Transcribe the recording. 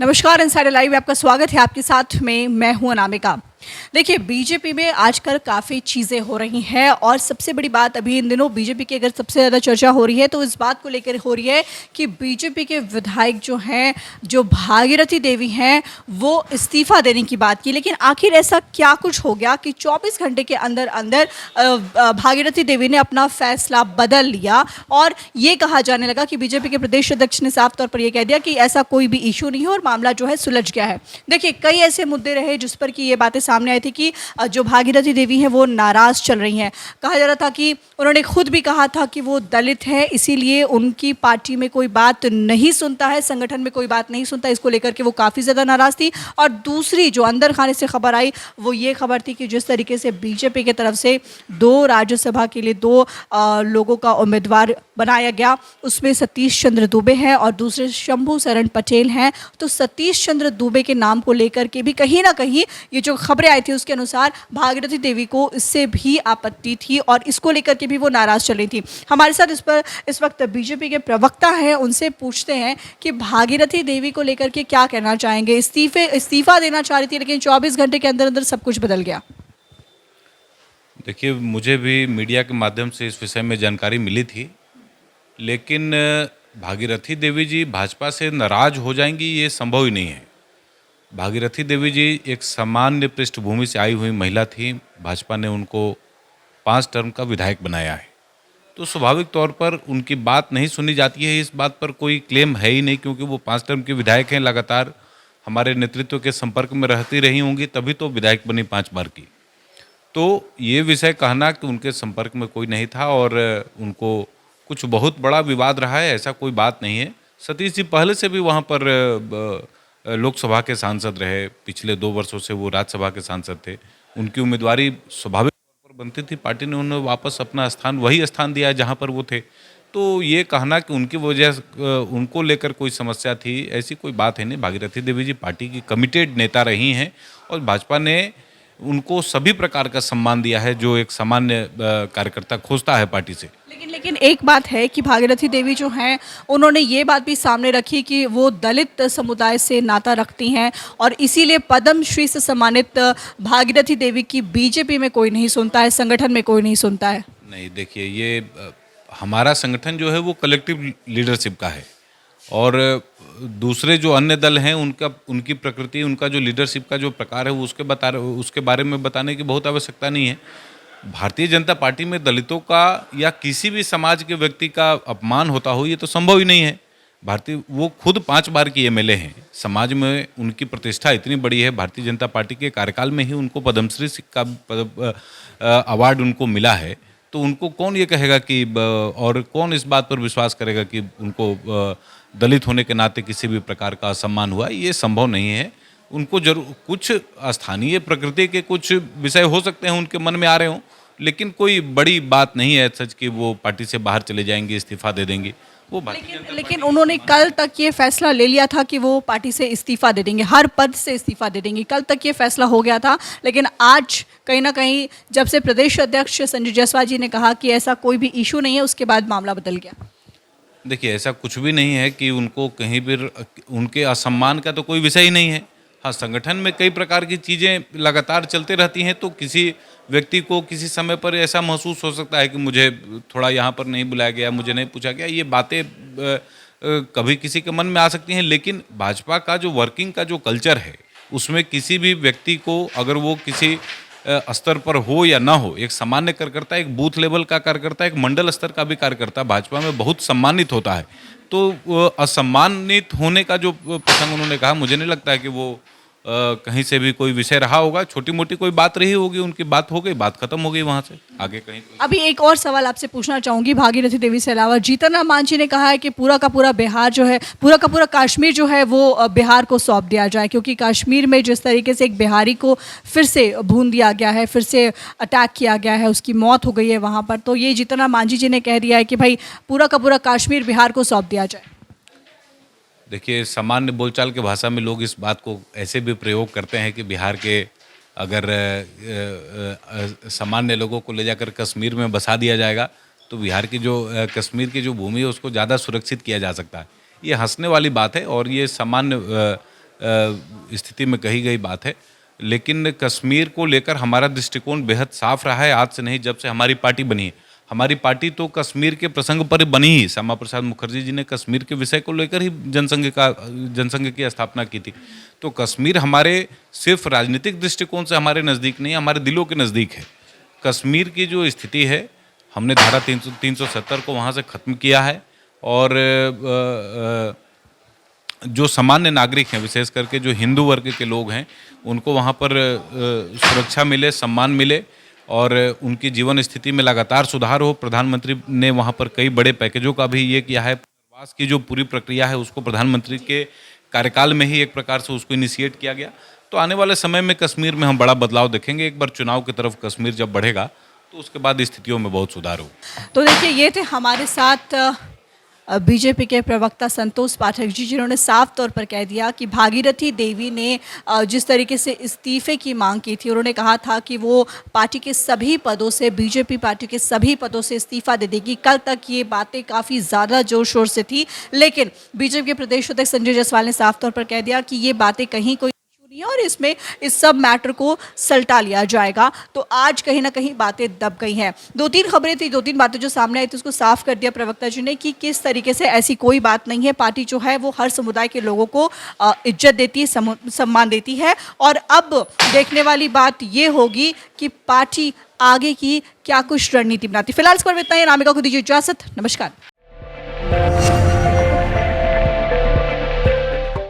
नमस्कार, insider live में आपका स्वागत है। आपके साथ में मैं हूं अनामिका। देखिए, बीजेपी में आजकल काफ़ी चीज़ें हो रही हैं और सबसे बड़ी बात अभी इन दिनों बीजेपी की अगर सबसे ज़्यादा चर्चा हो रही है तो इस बात को लेकर हो रही है कि बीजेपी के विधायक जो हैं, जो भागीरथी देवी हैं, वो इस्तीफ़ा देने की बात की। लेकिन आखिर ऐसा क्या कुछ हो गया कि 24 घंटे के अंदर अंदर भागीरथी देवी ने अपना फैसला बदल लिया और ये कहा जाने लगा कि बीजेपी के प्रदेश अध्यक्ष ने साफ तौर पर यह कह दिया कि ऐसा कोई भी इशू नहीं है और मामला जो है सुलझ गया है। देखिए, कई ऐसे मुद्दे रहे जिस पर कि ये बातें सामने आई थी कि जो भागीरथी देवी हैं वो नाराज़ चल रही हैं। कहा जा रहा था कि उन्होंने खुद भी कहा था कि वो दलित हैं, इसीलिए उनकी पार्टी में कोई बात नहीं सुनता है, संगठन में कोई बात नहीं सुनता, इसको लेकर के वो काफ़ी ज़्यादा नाराज़ थी। और दूसरी जो अंदर खाने से खबर आई वो ये खबर थी कि जिस तरीके से बीजेपी की तरफ से 2 राज्यसभा के लिए 2 लोगों का उम्मीदवार बनाया गया, उसमें सतीश चंद्र दुबे हैं और दूसरे शंभू शरण पटेल हैं। तो सतीश चंद्र दुबे के नाम को लेकर के भी कहीं ना कहीं ये जो खबरें आई थी उसके अनुसार भागीरथी देवी को इससे भी आपत्ति थी और इसको लेकर के भी वो नाराज चल रही थी। हमारे साथ इस पर इस वक्त बीजेपी के प्रवक्ता हैं, उनसे पूछते हैं कि भागीरथी देवी को लेकर के क्या कहना चाहेंगे। इस्तीफा देना चाह रही थी लेकिन 24 घंटे के अंदर अंदर सब कुछ बदल गया। देखिए, मुझे भी मीडिया के माध्यम से इस विषय में जानकारी मिली थी, लेकिन भागीरथी देवी जी भाजपा से नाराज हो जाएंगी ये संभव ही नहीं है। भागीरथी देवी जी एक सामान्य पृष्ठभूमि से आई हुई महिला थी। भाजपा ने उनको 5 टर्म का विधायक बनाया है, तो स्वाभाविक तौर पर उनकी बात नहीं सुनी जाती है। इस बात पर कोई क्लेम है ही नहीं, क्योंकि वो 5 टर्म के विधायक हैं, लगातार हमारे नेतृत्व के संपर्क में रहती रही होंगी, तभी तो विधायक बनी 5 बार की। तो ये विषय कहना कि उनके संपर्क में कोई नहीं था और उनको कुछ बहुत बड़ा विवाद रहा है, ऐसा कोई बात नहीं है। सतीश जी पहले से भी वहाँ पर लोकसभा के सांसद रहे, पिछले 2 वर्षों से वो राज्यसभा के सांसद थे। उनकी उम्मीदवारी स्वाभाविक तौर पर बनती थी, पार्टी ने उन्हें वापस अपना स्थान वही स्थान दिया जहाँ पर वो थे। तो ये कहना कि उनकी वजह उनको लेकर कोई समस्या थी, ऐसी कोई बात है नहीं। भागीरथी देवी जी पार्टी की कमिटेड नेता रही हैं और भाजपा ने उनको सभी प्रकार का सम्मान दिया है जो एक सामान्य कार्यकर्ता खोजता है पार्टी से। लेकिन एक बात है कि भागीरथी देवी जो हैं उन्होंने ये बात भी सामने रखी कि वो दलित समुदाय से नाता रखती हैं और इसीलिए पद्म श्री से सम्मानित भागीरथी देवी की बीजेपी में कोई नहीं सुनता है, संगठन में कोई नहीं सुनता है। नहीं, देखिए, ये हमारा संगठन जो है वो कलेक्टिव लीडरशिप का है और दूसरे जो अन्य दल हैं उनकी प्रकृति, उनका जो लीडरशिप का जो प्रकार है वो उसके बारे में बताने की बहुत आवश्यकता नहीं है। भारतीय जनता पार्टी में दलितों का या किसी भी समाज के व्यक्ति का अपमान होता हो ये तो संभव ही नहीं है। वो खुद 5 बार की एमएलए हैं, समाज में उनकी प्रतिष्ठा इतनी बड़ी है। भारतीय जनता पार्टी के कार्यकाल में ही उनको पद्मश्री का अवार्ड उनको मिला है, तो उनको कौन ये कहेगा कि और कौन इस बात पर विश्वास करेगा कि उनको दलित होने के नाते किसी भी प्रकार का असम्मान हुआ। ये संभव नहीं है। उनको जरूर कुछ स्थानीय प्रकृति के कुछ विषय हो सकते हैं उनके मन में आ रहे हों, लेकिन कोई बड़ी बात नहीं है सच कि वो पार्टी से बाहर चले जाएंगे, इस्तीफा दे देंगे। वो लेकिन उन्होंने कल तक ये फैसला ले लिया था कि वो पार्टी से इस्तीफा दे देंगे, हर पद से इस्तीफा दे देंगे। कल तक ये फैसला हो गया था, लेकिन आज कहीं ना कहीं जब से प्रदेश अध्यक्ष संजय जायसवाल जी ने कहा कि ऐसा कोई भी इशू नहीं है, उसके बाद मामला बदल गया। देखिए, ऐसा कुछ भी नहीं है कि उनको कहीं भी उनके असम्मान का तो कोई विषय ही नहीं है। हाँ, संगठन में कई प्रकार की चीज़ें लगातार चलते रहती हैं, तो किसी व्यक्ति को किसी समय पर ऐसा महसूस हो सकता है कि मुझे थोड़ा यहाँ पर नहीं बुलाया गया, मुझे नहीं पूछा गया। ये बातें कभी किसी के मन में आ सकती हैं, लेकिन भाजपा का जो वर्किंग का जो कल्चर है उसमें किसी भी व्यक्ति को, अगर वो किसी स्तर पर हो या ना हो, एक सामान्य कार्यकर्ता, एक बूथ लेवल का कार्यकर्ता, एक मंडल स्तर का भी कार्यकर्ता भाजपा में बहुत सम्मानित होता है। तो असम्मानित होने का जो प्रसंग उन्होंने कहा, मुझे नहीं लगता है कि वो कहीं से भी कोई विषय रहा होगा। छोटी मोटी कोई बात रही होगी, उनकी बात हो गई, बात खत्म हो गई, वहाँ से आगे कहीं। अभी एक और सवाल आपसे पूछना चाहूँगी भागीरथी देवी से अलावा। जीतन राम मांझी ने कहा है कि पूरा का पूरा बिहार जो है, पूरा का पूरा कश्मीर जो है वो बिहार को सौंप दिया जाए, क्योंकि कश्मीर में जिस तरीके से एक बिहारी को फिर से भून दिया गया है, फिर से अटैक किया गया है, उसकी मौत हो गई है वहाँ पर। तो ये जीतन राम मांझी जी ने कह दिया है कि भाई पूरा का पूरा कश्मीर बिहार को सौंप दिया जाए। देखिए, सामान्य बोलचाल की भाषा में लोग इस बात को ऐसे भी प्रयोग करते हैं कि बिहार के अगर सामान्य लोगों को ले जाकर कश्मीर में बसा दिया जाएगा तो बिहार की जो कश्मीर की जो भूमि है उसको ज़्यादा सुरक्षित किया जा सकता है। ये हंसने वाली बात है और ये सामान्य स्थिति में कही गई बात है। लेकिन कश्मीर को लेकर हमारा दृष्टिकोण बेहद साफ रहा है, आज से नहीं जब से हमारी पार्टी बनी है। हमारी पार्टी तो कश्मीर के प्रसंग पर बनी ही, श्यामा प्रसाद मुखर्जी जी ने कश्मीर के विषय को लेकर ही जनसंघ की स्थापना की थी। तो कश्मीर हमारे सिर्फ राजनीतिक दृष्टिकोण से हमारे नज़दीक नहीं, हमारे दिलों के नज़दीक है। कश्मीर की जो स्थिति है, हमने धारा 370 को वहाँ से ख़त्म किया है और जो सामान्य नागरिक हैं, विशेष करके जो हिंदू वर्ग के लोग हैं, उनको वहाँ पर सुरक्षा मिले, सम्मान मिले और उनकी जीवन स्थिति में लगातार सुधार हो। प्रधानमंत्री ने वहाँ पर कई बड़े पैकेजों का भी ये किया है। पुनर्वास की जो पूरी प्रक्रिया है उसको प्रधानमंत्री के कार्यकाल में ही एक प्रकार से उसको इनिशिएट किया गया। तो आने वाले समय में कश्मीर में हम बड़ा बदलाव देखेंगे। एक बार चुनाव की तरफ कश्मीर जब बढ़ेगा तो उसके बाद स्थितियों में बहुत सुधार हो। तो देखिए, ये थे हमारे साथ बीजेपी के प्रवक्ता संतोष पाठक जी, जिन्होंने साफ तौर पर कह दिया कि भागीरथी देवी ने जिस तरीके से इस्तीफे की मांग की थी, उन्होंने कहा था कि वो पार्टी के सभी पदों से, बीजेपी पार्टी के सभी पदों से इस्तीफा दे देगी। कल तक ये बातें काफ़ी ज़्यादा जोर शोर से थी, लेकिन बीजेपी के प्रदेश अध्यक्ष संजय जायसवाल ने साफ तौर पर कह दिया कि ये बातें कहीं कोई है और इसमें इस सब मैटर को सलटा लिया जाएगा। तो आज कहीं ना कहीं बातें दब गई हैं। दो तीन खबरें थी, दो तीन बातें जो सामने आई थी, उसको साफ कर दिया प्रवक्ता जी ने कि किस तरीके से ऐसी कोई बात नहीं है। पार्टी जो है वो हर समुदाय के लोगों को इज्जत देती है, सम्मान देती है। और अब देखने वाली बात ये होगी कि पार्टी आगे की क्या कुछ रणनीति बनाती। फिलहाल इस पर इतना ही। अनामिका को दीजिए इजाजत। नमस्कार।